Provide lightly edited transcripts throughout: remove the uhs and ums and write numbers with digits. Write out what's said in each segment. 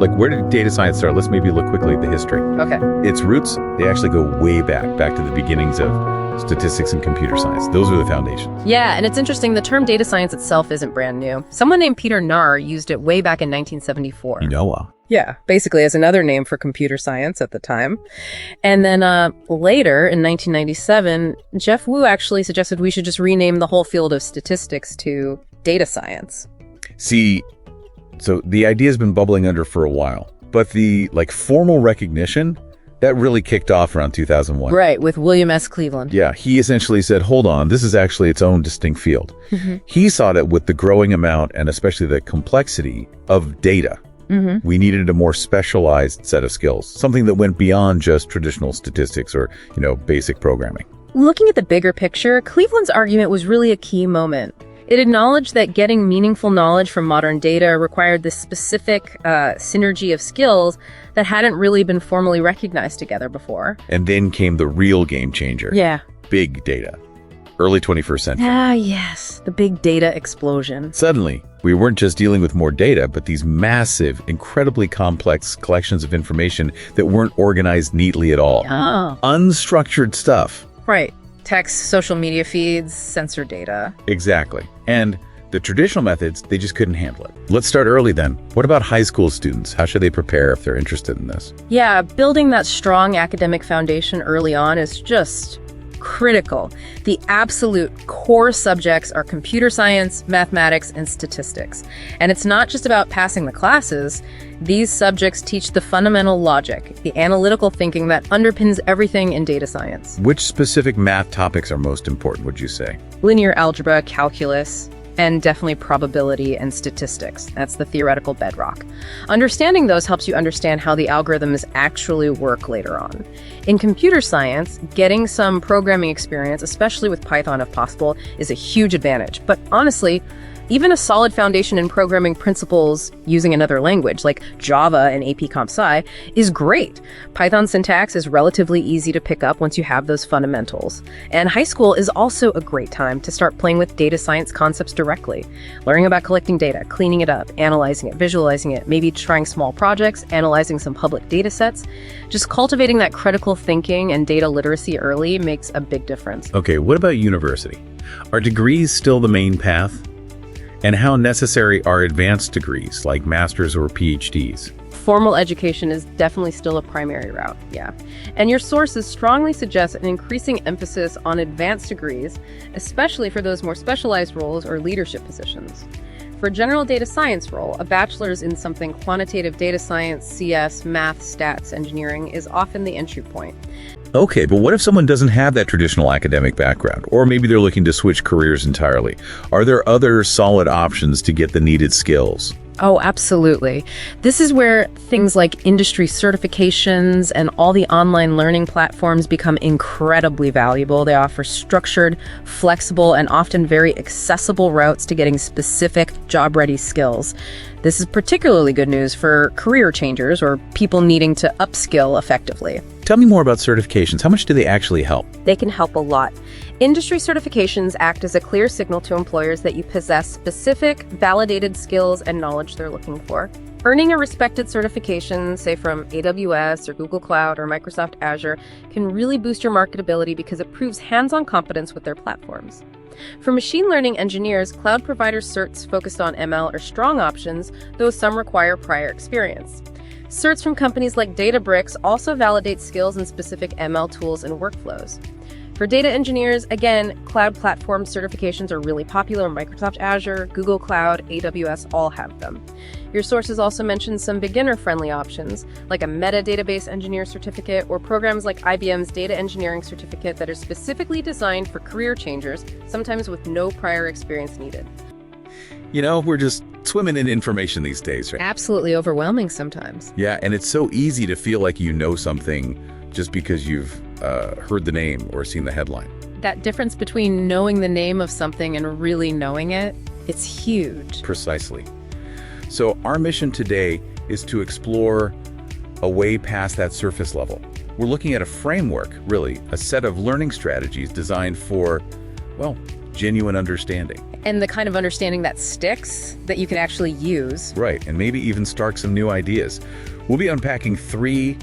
Like, where did data science start? Let's maybe look quickly at the history. Okay. Its roots, they actually go way back to the beginnings of statistics and computer science. Those are the foundations. Yeah, and it's interesting, the term data science itself isn't brand new. Someone named Peter Narr used it way back in 1974. Yeah, basically as another name for computer science at the time. And then later, in 1997, Jeff Wu actually suggested we should just rename the whole field of statistics to data science. See, so the idea has been bubbling under for a while, but the formal recognition, that really kicked off around 2001. Right, with William S. Cleveland. Yeah, he essentially said, hold on, this is actually its own distinct field. He saw that with the growing amount and especially the complexity of data, we needed a more specialized set of skills, something that went beyond just traditional statistics or, basic programming. Looking at the bigger picture, Cleveland's argument was really a key moment. It acknowledged that getting meaningful knowledge from modern data required this specific synergy of skills that hadn't really been formally recognized together before. And then came the real game changer. Yeah. Big data. Early 21st century. Ah, yes. The big data explosion. Suddenly, we weren't just dealing with more data, but these massive, incredibly complex collections of information that weren't organized neatly at all. Oh. Unstructured stuff. Right. Text, social media feeds, sensor data. Exactly. And the traditional methods, they just couldn't handle it. Let's start early then. What about high school students? How should they prepare if they're interested in this? Yeah, building that strong academic foundation early on is just critical. The absolute core subjects are computer science, mathematics, and statistics. And it's not just about passing the classes. These subjects teach the fundamental logic, the analytical thinking that underpins everything in data science. Which specific math topics are most important, would you say? Linear algebra, calculus, and definitely probability and statistics. That's the theoretical bedrock. Understanding those helps you understand how the algorithms actually work later on. In computer science, getting some programming experience, especially with Python if possible, is a huge advantage. But honestly, even a solid foundation in programming principles using another language, like Java and AP Comp Sci, is great. Python syntax is relatively easy to pick up once you have those fundamentals. And high school is also a great time to start playing with data science concepts directly. Learning about collecting data, cleaning it up, analyzing it, visualizing it, maybe trying small projects, analyzing some public data sets. Just cultivating that critical thinking and data literacy early makes a big difference. Okay, what about university? Are degrees still the main path? And how necessary are advanced degrees like masters or PhDs? Formal education is definitely still a primary route, yeah. And your sources strongly suggest an increasing emphasis on advanced degrees, especially for those more specialized roles or leadership positions. For a general data science role, a bachelor's in something quantitative data science, CS, math, stats, engineering is often the entry point. Okay, but what if someone doesn't have that traditional academic background? Or maybe they're looking to switch careers entirely. Are there other solid options to get the needed skills? Oh, absolutely. This is where things like industry certifications and all the online learning platforms become incredibly valuable. They offer structured, flexible, and often very accessible routes to getting specific job-ready skills. This is particularly good news for career changers or people needing to upskill effectively. Tell me more about certifications. How much do they actually help? They can help a lot. Industry certifications act as a clear signal to employers that you possess specific, validated skills and knowledge they're looking for. Earning a respected certification, say from AWS or Google Cloud or Microsoft Azure, can really boost your marketability because it proves hands-on competence with their platforms. For machine learning engineers, cloud provider certs focused on ML are strong options, though some require prior experience. Certs from companies like Databricks also validate skills in specific ML tools and workflows. For data engineers, again, cloud platform certifications are really popular. Microsoft Azure, Google Cloud, AWS all have them. Your sources also mention some beginner-friendly options, like a metadatabase engineer certificate or programs like IBM's data engineering certificate that are specifically designed for career changers, sometimes with no prior experience needed. You know, we're just swimming in information these days, right? Absolutely overwhelming sometimes. Yeah, and it's so easy to feel like you know something just because you've heard the name or seen the headline. That difference between knowing the name of something and really knowing it, it's huge. Precisely. So our mission today is to explore a way past that surface level. We're looking at a framework, really, a set of learning strategies designed for, well, genuine understanding. And the kind of understanding that sticks, that you can actually use. Right, and maybe even spark some new ideas. We'll be unpacking three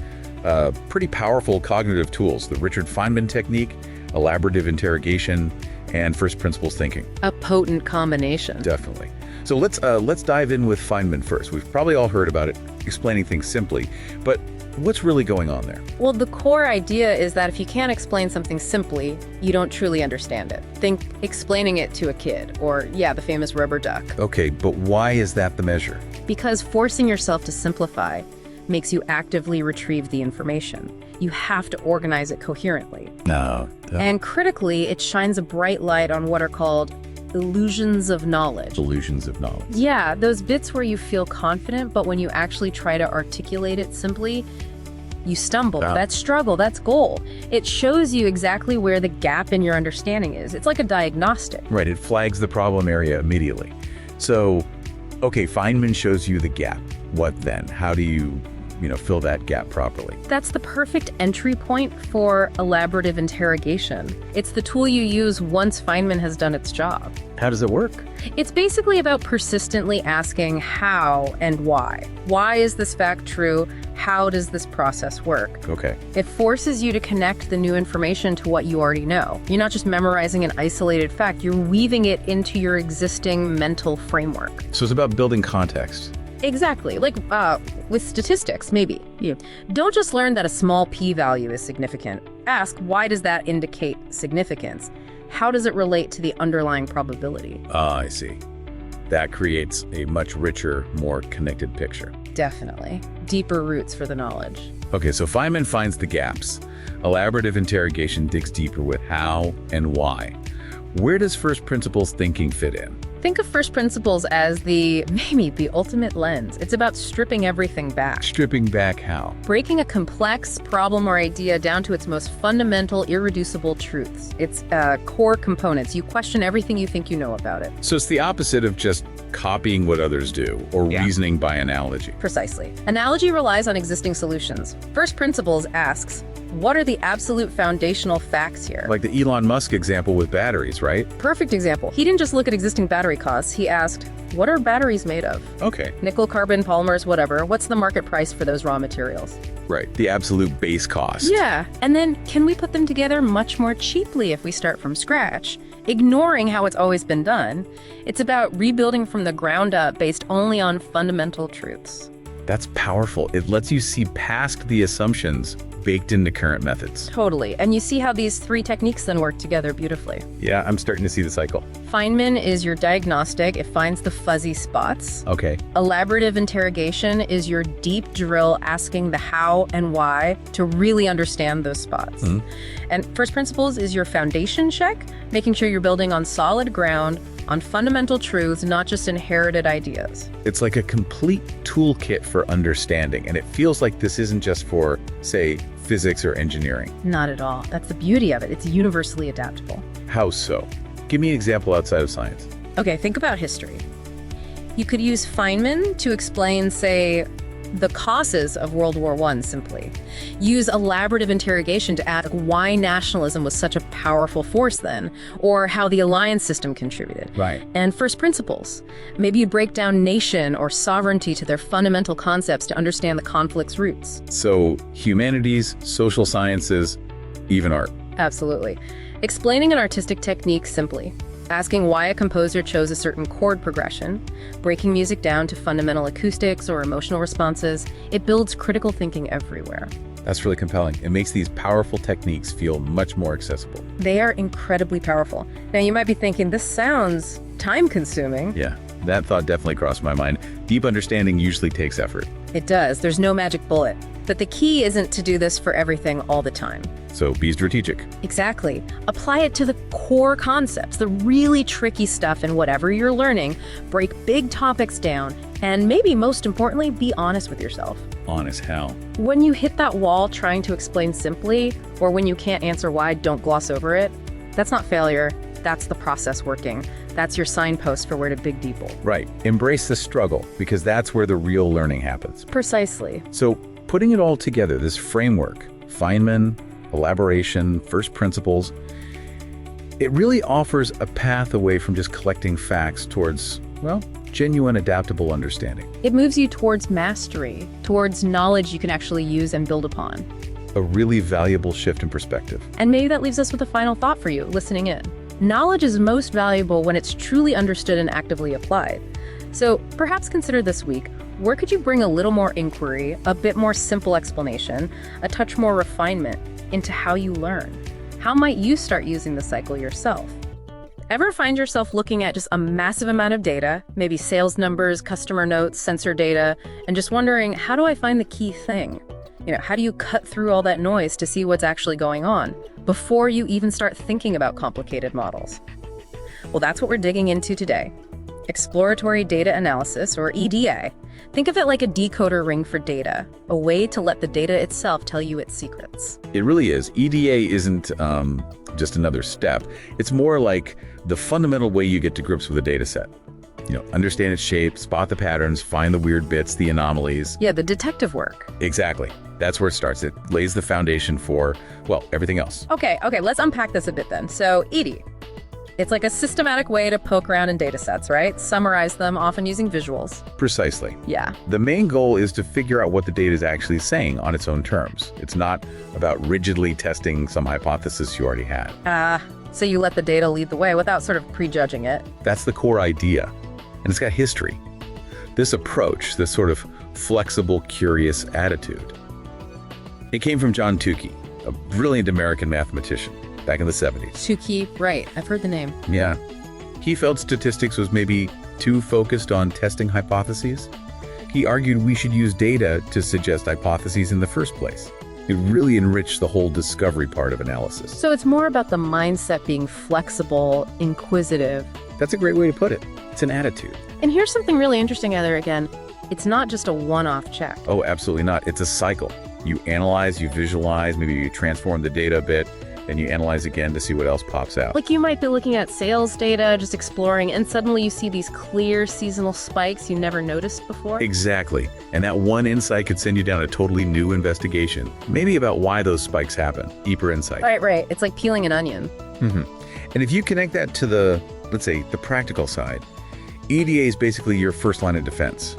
pretty powerful cognitive tools: the Richard Feynman technique, elaborative interrogation, and first principles thinking. A potent combination. Definitely. So let's dive in with Feynman first. We've probably all heard about it, explaining things simply, but what's really going on there? Well, the core idea is that if you can't explain something simply, you don't truly understand it. Think explaining it to a kid, or the famous rubber duck. Okay, but why is that the measure? Because forcing yourself to simplify makes you actively retrieve the information. You have to organize it coherently. No. And critically, it shines a bright light on what are called illusions of knowledge. Illusions of knowledge. Yeah, those bits where you feel confident, but when you actually try to articulate it simply, you stumble. Wow. That's struggle, that's goal. It shows you exactly where the gap in your understanding is. It's like a diagnostic. Right, it flags the problem area immediately. So, okay, Feynman shows you the gap. What then? How do you fill that gap properly? That's the perfect entry point for elaborative interrogation. It's the tool you use once Feynman has done its job. How does it work? It's basically about persistently asking how and why. Why is this fact true? How does this process work? Okay. It forces you to connect the new information to what you already know. You're not just memorizing an isolated fact, you're weaving it into your existing mental framework. So it's about building context. Exactly. Like with statistics, maybe. Don't just learn that a small p-value is significant. Ask, why does that indicate significance? How does it relate to the underlying probability? I see. That creates a much richer, more connected picture. Definitely. Deeper roots for the knowledge. Okay, so Feynman finds the gaps. Elaborative interrogation digs deeper with how and why. Where does first principles thinking fit in? Think of first principles as maybe the ultimate lens. It's about stripping everything back. Stripping back how? Breaking a complex problem or idea down to its most fundamental, irreducible truths. Its core components. You question everything you think you know about it. So it's the opposite of just copying what others do or reasoning by analogy. Precisely. Analogy relies on existing solutions. First principles asks, what are the absolute foundational facts here? Like the Elon Musk example with batteries, right? Perfect example. He didn't just look at existing battery costs. He asked, what are batteries made of? Okay. Nickel, carbon, polymers, whatever. What's the market price for those raw materials? Right. The absolute base cost. Yeah. And then can we put them together much more cheaply if we start from scratch? Ignoring how it's always been done. It's about rebuilding from the ground up based only on fundamental truths. That's powerful. It lets you see past the assumptions baked into current methods. Totally. And you see how these three techniques then work together beautifully. Yeah, I'm starting to see the cycle. Feynman is your diagnostic. It finds the fuzzy spots. Okay. Elaborative interrogation is your deep drill asking the how and why to really understand those spots. And first principles is your foundation check, making sure you're building on solid ground, on fundamental truths, not just inherited ideas. It's like a complete toolkit for understanding, and it feels like this isn't just for, say, physics or engineering. Not at all. That's the beauty of it. It's universally adaptable. How so? Give me an example outside of science. Okay, think about history. You could use Feynman to explain, say, the causes of World War I simply. Use elaborative interrogation to ask why nationalism was such a powerful force then, or how the alliance system contributed. Right. And first principles. Maybe you break down nation or sovereignty to their fundamental concepts to understand the conflict's roots. So humanities, social sciences, even art. Absolutely. Explaining an artistic technique simply. Asking why a composer chose a certain chord progression, breaking music down to fundamental acoustics or emotional responses, it builds critical thinking everywhere. That's really compelling. It makes these powerful techniques feel much more accessible. They are incredibly powerful. Now, you might be thinking, this sounds time-consuming. Yeah, that thought definitely crossed my mind. Deep understanding usually takes effort. It does. There's no magic bullet. But the key isn't to do this for everything all the time. So be strategic. Exactly. Apply it to the core concepts, the really tricky stuff in whatever you're learning. Break big topics down, and maybe most importantly, be honest with yourself. Honest how? When you hit that wall trying to explain simply, or when you can't answer why, don't gloss over it. That's not failure. That's the process working. That's your signpost for where to dig deeper. Right. Embrace the struggle, because that's where the real learning happens. Precisely. So putting it all together, this framework, Feynman, elaboration, first principles, It really offers a path away from just collecting facts towards, well, genuine adaptable understanding. It moves you towards mastery, towards knowledge you can actually use and build upon. A really valuable shift in perspective. And maybe that leaves us with a final thought for you listening in. Knowledge is most valuable when it's truly understood and actively applied. So perhaps consider this week, where could you bring a little more inquiry, a bit more simple explanation, a touch more refinement into how you learn? How might you start using the cycle yourself? Ever find yourself looking at just a massive amount of data, maybe sales numbers, customer notes, sensor data, and just wondering, how do I find the key thing? How do you cut through all that noise to see what's actually going on before you even start thinking about complicated models? Well, that's what we're digging into today. Exploratory data analysis, or EDA. Think of it like a decoder ring for data, a way to let the data itself tell you its secrets. It really is. EDA isn't just another step. It's more like the fundamental way you get to grips with a data set. Understand its shape, spot the patterns, find the weird bits, the anomalies. Yeah, the detective work. Exactly. That's where it starts. It lays the foundation for, well, everything else. Okay, let's unpack this a bit then. So, ED. It's like a systematic way to poke around in data sets, right? Summarize them, often using visuals. Precisely. Yeah. The main goal is to figure out what the data is actually saying on its own terms. It's not about rigidly testing some hypothesis you already had. So you let the data lead the way without sort of prejudging it. That's the core idea. And it's got history. This approach, this sort of flexible, curious attitude, it came from John Tukey, a brilliant American mathematician back in the 70s. Tukey, right. I've heard the name. Yeah. He felt statistics was maybe too focused on testing hypotheses. He argued we should use data to suggest hypotheses in the first place. It really enriched the whole discovery part of analysis. So it's more about the mindset being flexible, inquisitive. That's a great way to put it. It's an attitude. And here's something really interesting, Heather, again. It's not just a one-off check. Oh, absolutely not. It's a cycle. You analyze, you visualize, maybe you transform the data a bit, then you analyze again to see what else pops out. Like you might be looking at sales data, just exploring, and suddenly you see these clear seasonal spikes you never noticed before. Exactly. And that one insight could send you down a totally new investigation, maybe about why those spikes happen. Deeper insight. Right. It's like peeling an onion. And if you connect that to the, let's say, the practical side, EDA is basically your first line of defense.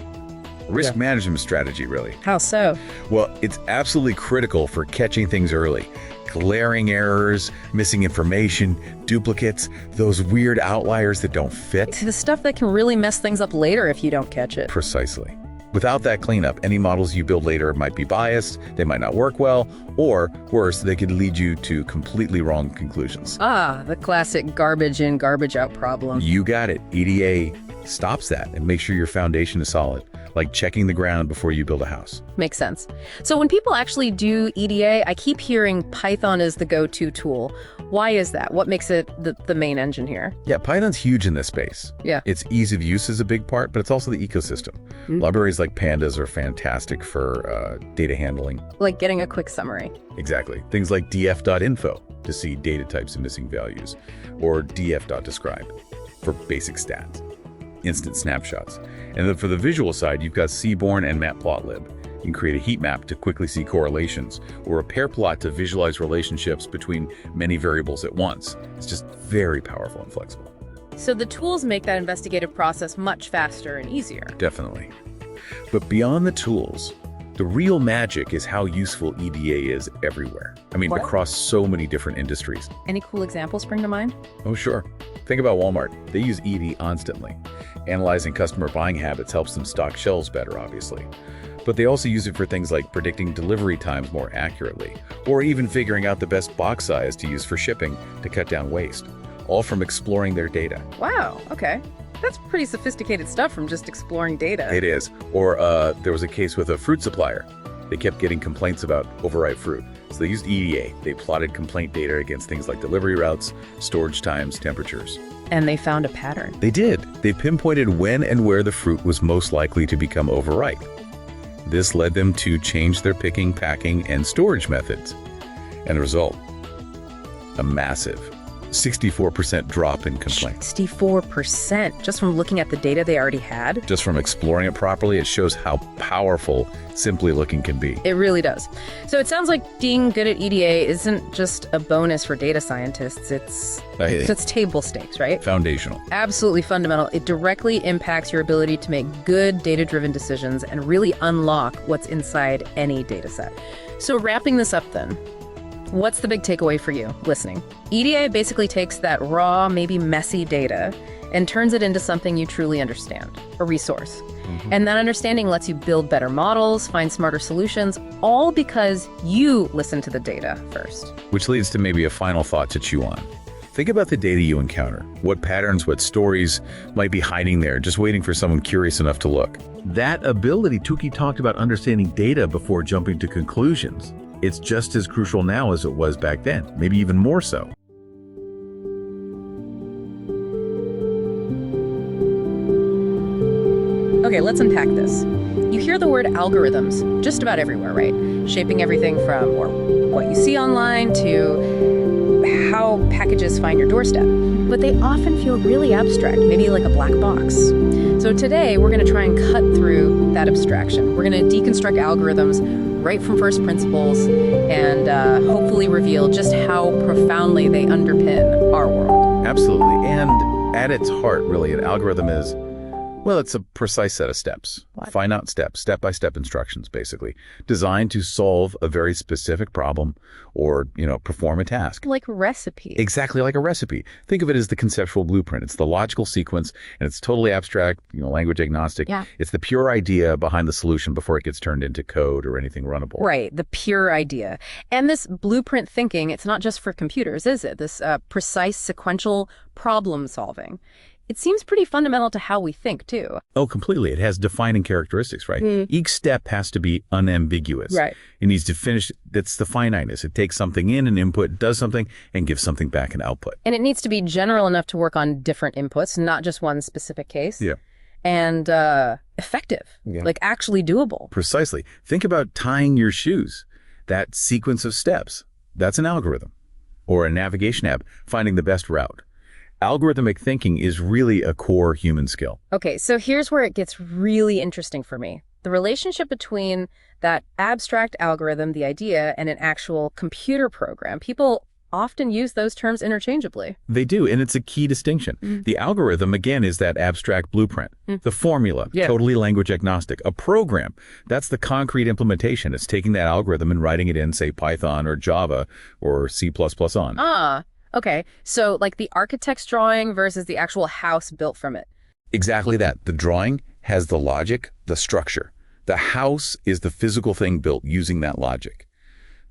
Risk management strategy, really. How so? Well, it's absolutely critical for catching things early. Glaring errors, missing information, duplicates, those weird outliers that don't fit. The stuff that can really mess things up later if you don't catch it. Precisely. Without that cleanup, any models you build later might be biased, they might not work well, or worse, they could lead you to completely wrong conclusions. The classic garbage in, garbage out problem. You got it. EDA stops that and makes sure your foundation is solid, like checking the ground before you build a house. Makes sense. So when people actually do EDA, I keep hearing Python is the go-to tool. Why is that? What makes it the main engine here? Yeah, Python's huge in this space. Yeah. Its ease of use is a big part, but it's also the ecosystem. Libraries like pandas are fantastic for data handling. Like getting a quick summary. Exactly. Things like df.info to see data types and missing values, or df.describe for basic stats, instant snapshots. And then for the visual side, you've got Seaborn and Matplotlib. You can create a heat map to quickly see correlations, or a pair plot to visualize relationships between many variables at once. It's just very powerful and flexible. So the tools make that investigative process much faster and easier. Definitely. But beyond the tools, the real magic is how useful EDA is everywhere. I mean, across so many different industries. Any cool examples spring to mind? Oh, sure. Think about Walmart. They use ED constantly. Analyzing customer buying habits helps them stock shelves better, obviously. But they also use it for things like predicting delivery times more accurately, or even figuring out the best box size to use for shipping to cut down waste, all from exploring their data. Wow, okay. That's pretty sophisticated stuff from just exploring data. It is. Or there was a case with a fruit supplier. They kept getting complaints about overripe fruit. So they used EDA. They plotted complaint data against things like delivery routes, storage times, temperatures. And they found a pattern. They did. They pinpointed when and where the fruit was most likely to become overripe. This led them to change their picking, packing, and storage methods. And the result? A massive 64% drop in complaints. 64%, just from looking at the data they already had? Just from exploring it properly, it shows how powerful simply looking can be. It really does. So it sounds like being good at EDA isn't just a bonus for data scientists, it's table stakes, right? Foundational. Absolutely fundamental. It directly impacts your ability to make good data-driven decisions and really unlock what's inside any data set. So wrapping this up then, what's the big takeaway for you listening? EDA basically takes that raw, maybe messy data and turns it into something you truly understand, a resource. And that understanding lets you build better models, find smarter solutions, all because you listen to the data first. Which leads to maybe a final thought to chew on. Think about the data you encounter. What patterns, what stories might be hiding there, just waiting for someone curious enough to look. That ability, Tukey talked about understanding data before jumping to conclusions. It's just as crucial now as it was back then, maybe even more so. Okay, let's unpack this. You hear the word algorithms just about everywhere, right? Shaping everything from what you see online to how packages find your doorstep. But they often feel really abstract, maybe like a black box. So today, we're going to try and cut through that abstraction. We're going to deconstruct algorithms right from first principles and hopefully reveal just how profoundly they underpin our world. Absolutely. And at its heart, really, an algorithm is, well, it's a precise set of steps. Finite steps, step-by-step instructions, basically, designed to solve a very specific problem or, perform a task. Like a recipe. Exactly like a recipe. Think of it as the conceptual blueprint. It's the logical sequence, and it's totally abstract, language agnostic. Yeah. It's the pure idea behind the solution before it gets turned into code or anything runnable. Right, the pure idea. And this blueprint thinking, it's not just for computers, is it? This precise sequential problem solving. It seems pretty fundamental to how we think, too. Oh, completely. It has defining characteristics, right? Each step has to be unambiguous. Right. It needs to finish. That's the finiteness. It takes something in, an input, does something, and gives something back, an output. And it needs to be general enough to work on different inputs, not just one specific case. Yeah. And effective, like actually doable. Precisely. Think about tying your shoes. That sequence of steps, that's an algorithm. Or a navigation app, finding the best route. Algorithmic thinking is really a core human skill. Okay, so here's where it gets really interesting for me. The relationship between that abstract algorithm, the idea, and an actual computer program. People often use those terms interchangeably. They do, and it's a key distinction. The algorithm, again, is that abstract blueprint. The formula, totally language agnostic. A program, that's the concrete implementation. It's taking that algorithm and writing it in, say, Python or Java or C++ on. Okay, so like the architect's drawing versus the actual house built from it. Exactly that. The drawing has the logic, the structure. The house is the physical thing built using that logic.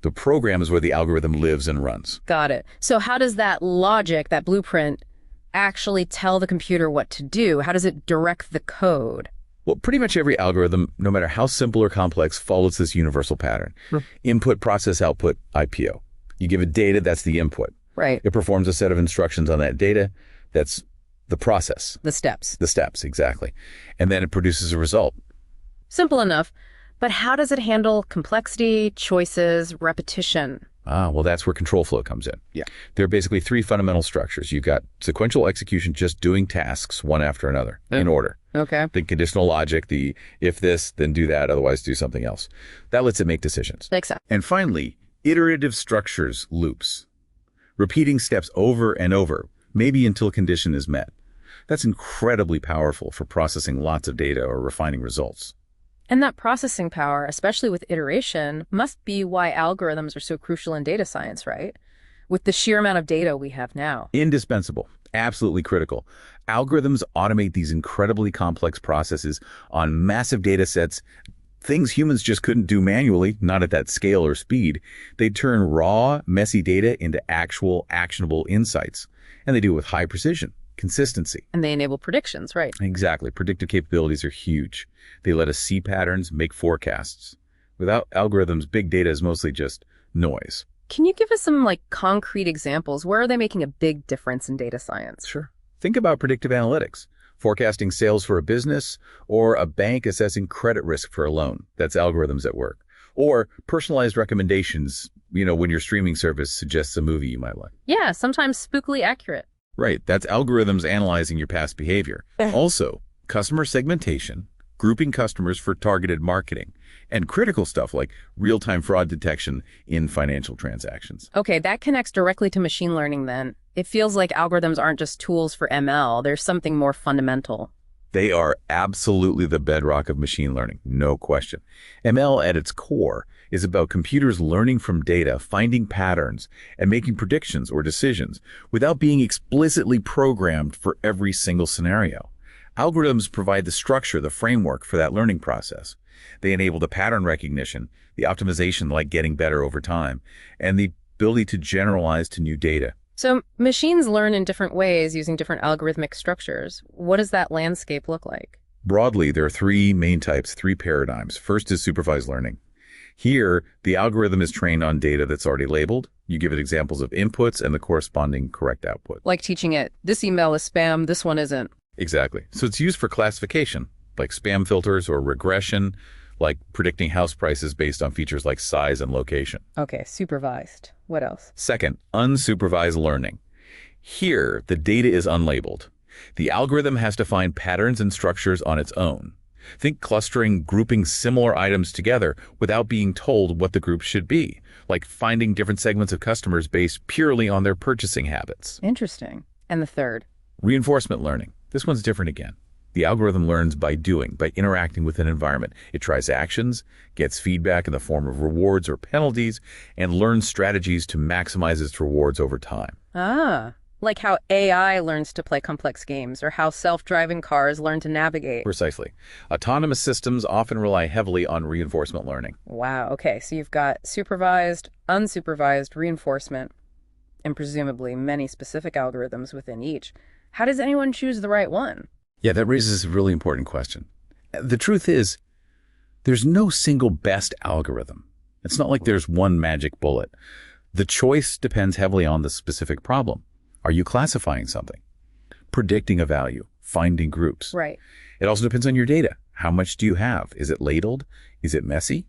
The program is where the algorithm lives and runs. Got it. So how does that logic, that blueprint, actually tell the computer what to do? How does it direct the code? Well, pretty much every algorithm, no matter how simple or complex, follows this universal pattern. Input, process, output, IPO. You give it data, that's the input. Right. It performs a set of instructions on that data. That's the process. The steps. The steps, exactly. And then it produces a result. Simple enough. But how does it handle complexity, choices, repetition? Well, that's where control flow comes in. Yeah. There are basically three fundamental structures. You've got sequential execution, just doing tasks one after another in order. Okay. The conditional logic, the if this, then do that, otherwise do something else. That lets it make decisions. Makes sense. And finally, iterative structures, loops. Repeating steps over and over, maybe until a condition is met. That's incredibly powerful for processing lots of data or refining results. And that processing power, especially with iteration, must be why algorithms are so crucial in data science, right? With the sheer amount of data we have now. Indispensable. Absolutely critical. Algorithms automate these incredibly complex processes on massive data sets, things humans just couldn't do manually, not at that scale or speed. They turn raw, messy data into actual, actionable insights. And they do it with high precision, consistency. And they enable predictions, right? Exactly. Predictive capabilities are huge. They let us see patterns, make forecasts. Without algorithms, big data is mostly just noise. Can you give us some concrete examples? Where are they making a big difference in data science? Sure. Think about predictive analytics. Forecasting sales for a business, or a bank assessing credit risk for a loan. That's algorithms at work. Or personalized recommendations, when your streaming service suggests a movie you might like. Yeah, sometimes spookily accurate. Right, that's algorithms analyzing your past behavior. Also, customer segmentation, grouping customers for targeted marketing, and critical stuff like real-time fraud detection in financial transactions. Okay, that connects directly to machine learning then. It feels like algorithms aren't just tools for ML, there's something more fundamental. They are absolutely the bedrock of machine learning, no question. ML at its core is about computers learning from data, finding patterns, and making predictions or decisions without being explicitly programmed for every single scenario. Algorithms provide the structure, the framework for that learning process. They enable the pattern recognition, the optimization like getting better over time, and the ability to generalize to new data. So machines learn in different ways using different algorithmic structures. What does that landscape look like? Broadly, there are three main types, three paradigms. First is supervised learning. Here, the algorithm is trained on data that's already labeled. You give it examples of inputs and the corresponding correct output. Like teaching it, this email is spam, this one isn't. Exactly. So it's used for classification, like spam filters, or regression, like predicting house prices based on features like size and location. Okay, supervised. What else? Second, unsupervised learning. Here, the data is unlabeled. The algorithm has to find patterns and structures on its own. Think clustering, grouping similar items together without being told what the group should be, like finding different segments of customers based purely on their purchasing habits. Interesting. And the third? Reinforcement learning. This one's different again. The algorithm learns by doing, by interacting with an environment. It tries actions, gets feedback in the form of rewards or penalties, and learns strategies to maximize its rewards over time. Ah, like how AI learns to play complex games or how self-driving cars learn to navigate. Precisely. Autonomous systems often rely heavily on reinforcement learning. Wow, okay, so you've got supervised, unsupervised reinforcement, and presumably many specific algorithms within each. How does anyone choose the right one? Yeah, that raises a really important question. The truth is, there's no single best algorithm. It's not like there's one magic bullet. The choice depends heavily on the specific problem. Are you classifying something? Predicting a value? Finding groups? Right. It also depends on your data. How much do you have? Is it ladled? Is it messy?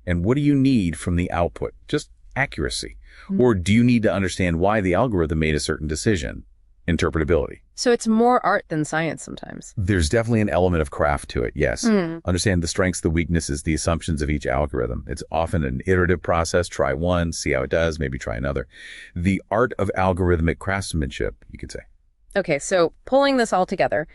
And what do you need from the output? Just accuracy. Or do you need to understand why the algorithm made a certain decision? Interpretability. So it's more art than science sometimes. There's definitely an element of craft to it, yes. Understand the strengths, the weaknesses, the assumptions of each algorithm. It's often an iterative process. Try one, see how it does, maybe try another. The art of algorithmic craftsmanship, you could say. Okay, so pulling this all together,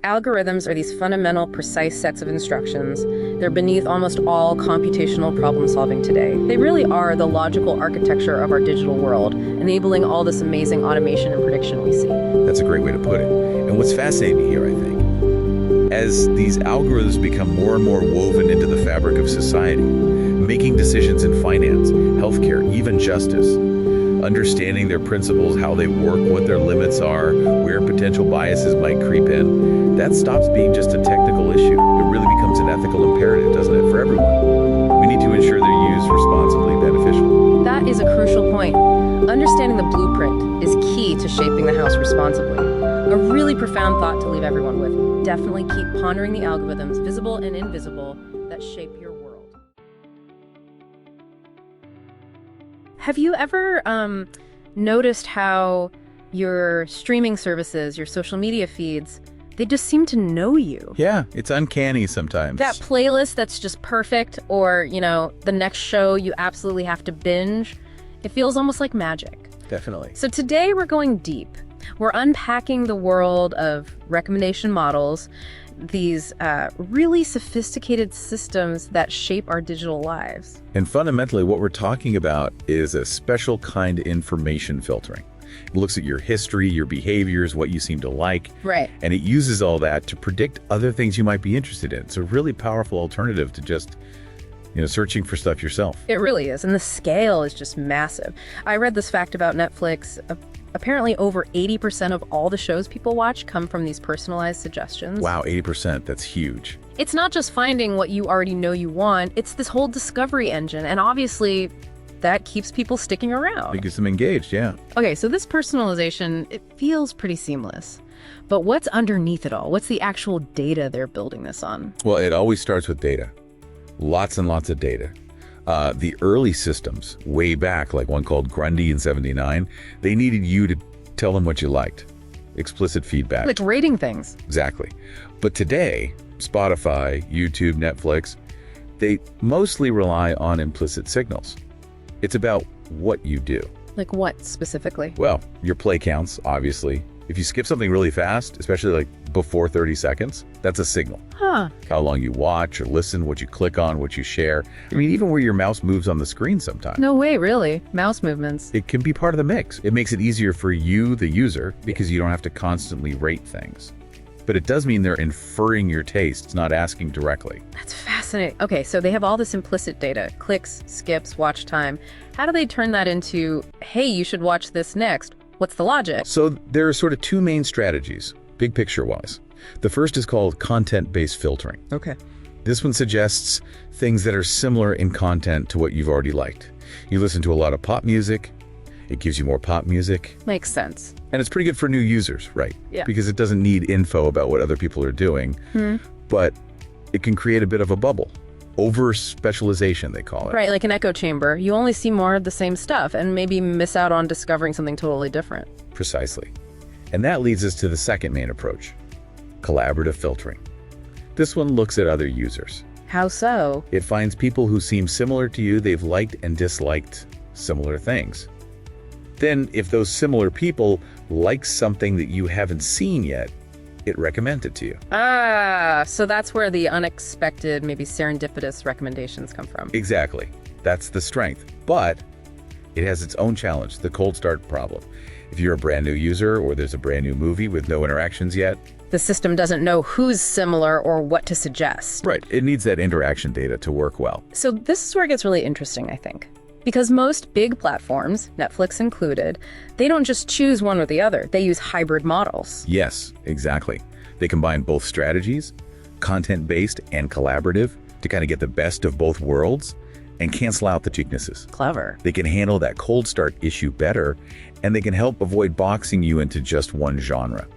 algorithms are these fundamental, precise sets of instructions. They're beneath almost all computational problem solving today. They really are the logical architecture of our digital world, enabling all this amazing automation and prediction we see. That's a great way to put it. And what's fascinating here, I think, as these algorithms become more and more woven into the fabric of society, making decisions in finance, healthcare, even justice, understanding their principles, how they work, what their limits are, where potential biases might creep in, that stops being just a technical issue. It really becomes an ethical imperative, doesn't it, for everyone? We need to ensure they're used responsibly, beneficial. That is a crucial point. Understanding the blueprint is key to shaping the house responsibly. A really profound thought to leave everyone with. Definitely keep pondering the algorithms, visible and invisible, that shape your world. Have you ever noticed how your streaming services, your social media feeds, they just seem to know you? Yeah, it's uncanny sometimes. That playlist that's just perfect, or, the next show you absolutely have to binge, it feels almost like magic. Definitely. So today we're going deep. We're unpacking the world of recommendation models, these really sophisticated systems that shape our digital lives. And fundamentally, what we're talking about is a special kind of information filtering. It looks at your history, your behaviors, what you seem to like. Right. And it uses all that to predict other things you might be interested in. It's a really powerful alternative to just, searching for stuff yourself. It really is. And the scale is just massive. I read this fact about Netflix. Apparently over 80% of all the shows people watch come from these personalized suggestions. Wow, 80%, that's huge. It's not just finding what you already know you want, it's this whole discovery engine. And obviously, that keeps people sticking around. It gets them engaged, yeah. Okay, so this personalization, it feels pretty seamless. But what's underneath it all? What's the actual data they're building this on? Well, it always starts with data. Lots and lots of data. The early systems, way back, like one called Grundy in '79, they needed you to tell them what you liked. Explicit feedback. Like rating things. Exactly. But today, Spotify, YouTube, Netflix, they mostly rely on implicit signals. It's about what you do. Like what specifically? Well, your play counts, obviously. If you skip something really fast, especially like before 30 seconds, that's a signal. Huh. How long you watch or listen, what you click on, what you share. I mean, even where your mouse moves on the screen sometimes. No way, really. Mouse movements. It can be part of the mix. It makes it easier for you, the user, because you don't have to constantly rate things. But it does mean they're inferring your tastes, not asking directly. That's fascinating. Okay, so they have all this implicit data, clicks, skips, watch time. How do they turn that into, hey, you should watch this next? What's the logic? So there are sort of two main strategies, big picture-wise. The first is called content-based filtering. Okay. This one suggests things that are similar in content to what you've already liked. You listen to a lot of pop music, it gives you more pop music. Makes sense. And it's pretty good for new users, right? Yeah. Because it doesn't need info about what other people are doing, but it can create a bit of a bubble. Over-specialization, they call it. Right, like an echo chamber. You only see more of the same stuff and maybe miss out on discovering something totally different. Precisely. And that leads us to the second main approach, collaborative filtering. This one looks at other users. How so? It finds people who seem similar to you, they've liked and disliked similar things. Then, if those similar people like something that you haven't seen yet, it recommends it to you. Ah, so that's where the unexpected, maybe serendipitous recommendations come from. Exactly. That's the strength. But it has its own challenge, the cold start problem. If you're a brand new user or there's a brand new movie with no interactions yet, The system doesn't know who's similar or what to suggest. right, it needs that interaction data to work well. So this is where it gets really interesting, I think. Because most big platforms, Netflix included, they don't just choose one or the other. They use hybrid models. Yes, exactly. They combine both strategies, content-based and collaborative, to kind of get the best of both worlds and cancel out the weaknesses. Clever. They can handle that cold start issue better, and they can help avoid boxing you into just one genre.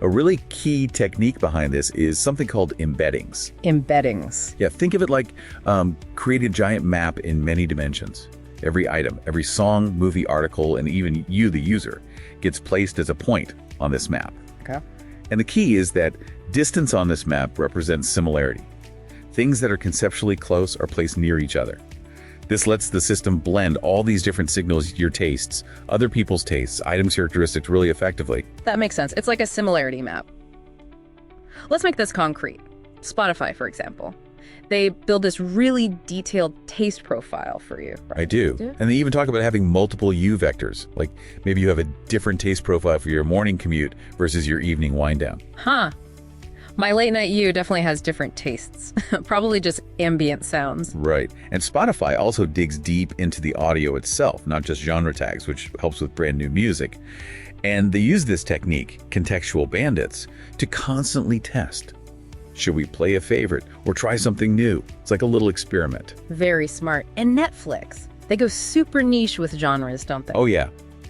A really key technique behind this is something called embeddings. Embeddings. Yeah, think of it like create a giant map in many dimensions. Every item, every song, movie, article, and even you, the user, gets placed as a point on this map. Okay. And the key is that distance on this map represents similarity. Things that are conceptually close are placed near each other. This lets the system blend all these different signals, your tastes, other people's tastes, items characteristics really effectively. That makes sense. It's like a similarity map. Let's make this concrete. Spotify, for example. They build this really detailed taste profile for you. I do. And they even talk about having multiple U vectors. Like maybe you have a different taste profile for your morning commute versus your evening wind down. Huh. My late night you definitely has different tastes. Probably just ambient sounds. Right. And Spotify also digs deep into the audio itself, not just genre tags, which helps with brand new music. And they use this technique, contextual bandits, to constantly test. Should we play a favorite or try something new? It's like a little experiment. Very smart. And Netflix. They go super niche with genres, don't they? Oh yeah.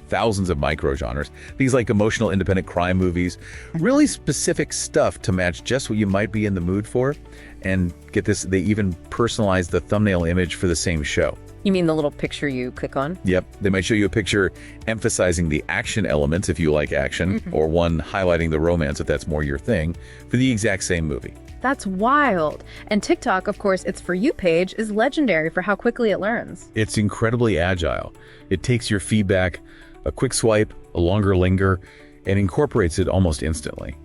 Thousands of micro genres. Things like emotional independent crime movies, really specific stuff to match just what you might be in the mood for. And get this, they even personalize the thumbnail image for the same show. You mean the little picture you click on? Yep. They might show you a picture emphasizing the action elements if you like action, or one highlighting the romance if that's more your thing, for the exact same movie. That's wild. And TikTok, of course, its For You page is legendary for how quickly it learns. It's incredibly agile. It takes your feedback, a quick swipe, a longer linger, and incorporates it almost instantly.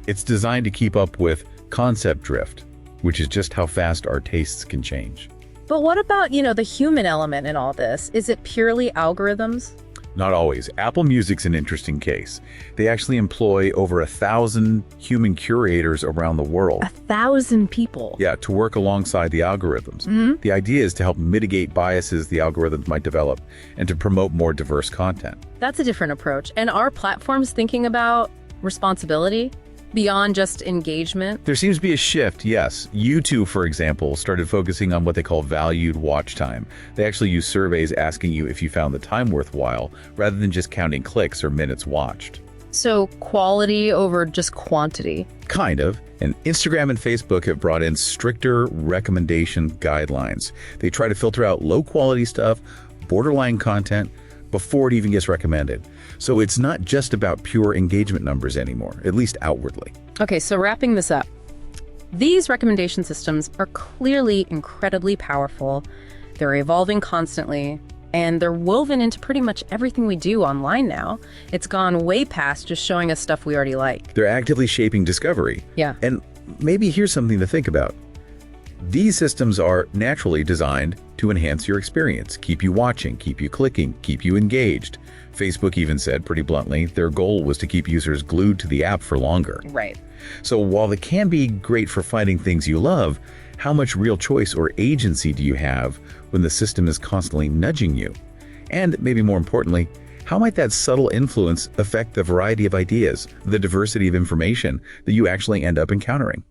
It's designed to keep up with concept drift, which is just how fast our tastes can change. But what about, the human element in all this? Is it purely algorithms? Not always. Apple Music's an interesting case. They actually employ over 1,000 human curators around the world. 1,000 people? Yeah, to work alongside the algorithms. The idea is to help mitigate biases the algorithms might develop and to promote more diverse content. That's a different approach. And are platforms thinking about responsibility beyond just engagement? There seems to be a shift, yes. YouTube, for example, started focusing on what they call valued watch time. They actually use surveys asking you if you found the time worthwhile, rather than just counting clicks or minutes watched. So quality over just quantity. Kind of. And Instagram and Facebook have brought in stricter recommendation guidelines. They try to filter out low-quality stuff, borderline content, before it even gets recommended. So it's not just about pure engagement numbers anymore, at least outwardly. Okay, so wrapping this up. These recommendation systems are clearly incredibly powerful. They're evolving constantly, and they're woven into pretty much everything we do online now. It's gone way past just showing us stuff we already like. They're actively shaping discovery. Yeah. And maybe here's something to think about. These systems are naturally designed to enhance your experience, keep you watching, keep you clicking, keep you engaged. Facebook even said pretty bluntly their goal was to keep users glued to the app for longer. Right. So while it can be great for finding things you love, how much real choice or agency do you have when the system is constantly nudging you? And maybe more importantly, how might that subtle influence affect the variety of ideas, the diversity of information that you actually end up encountering?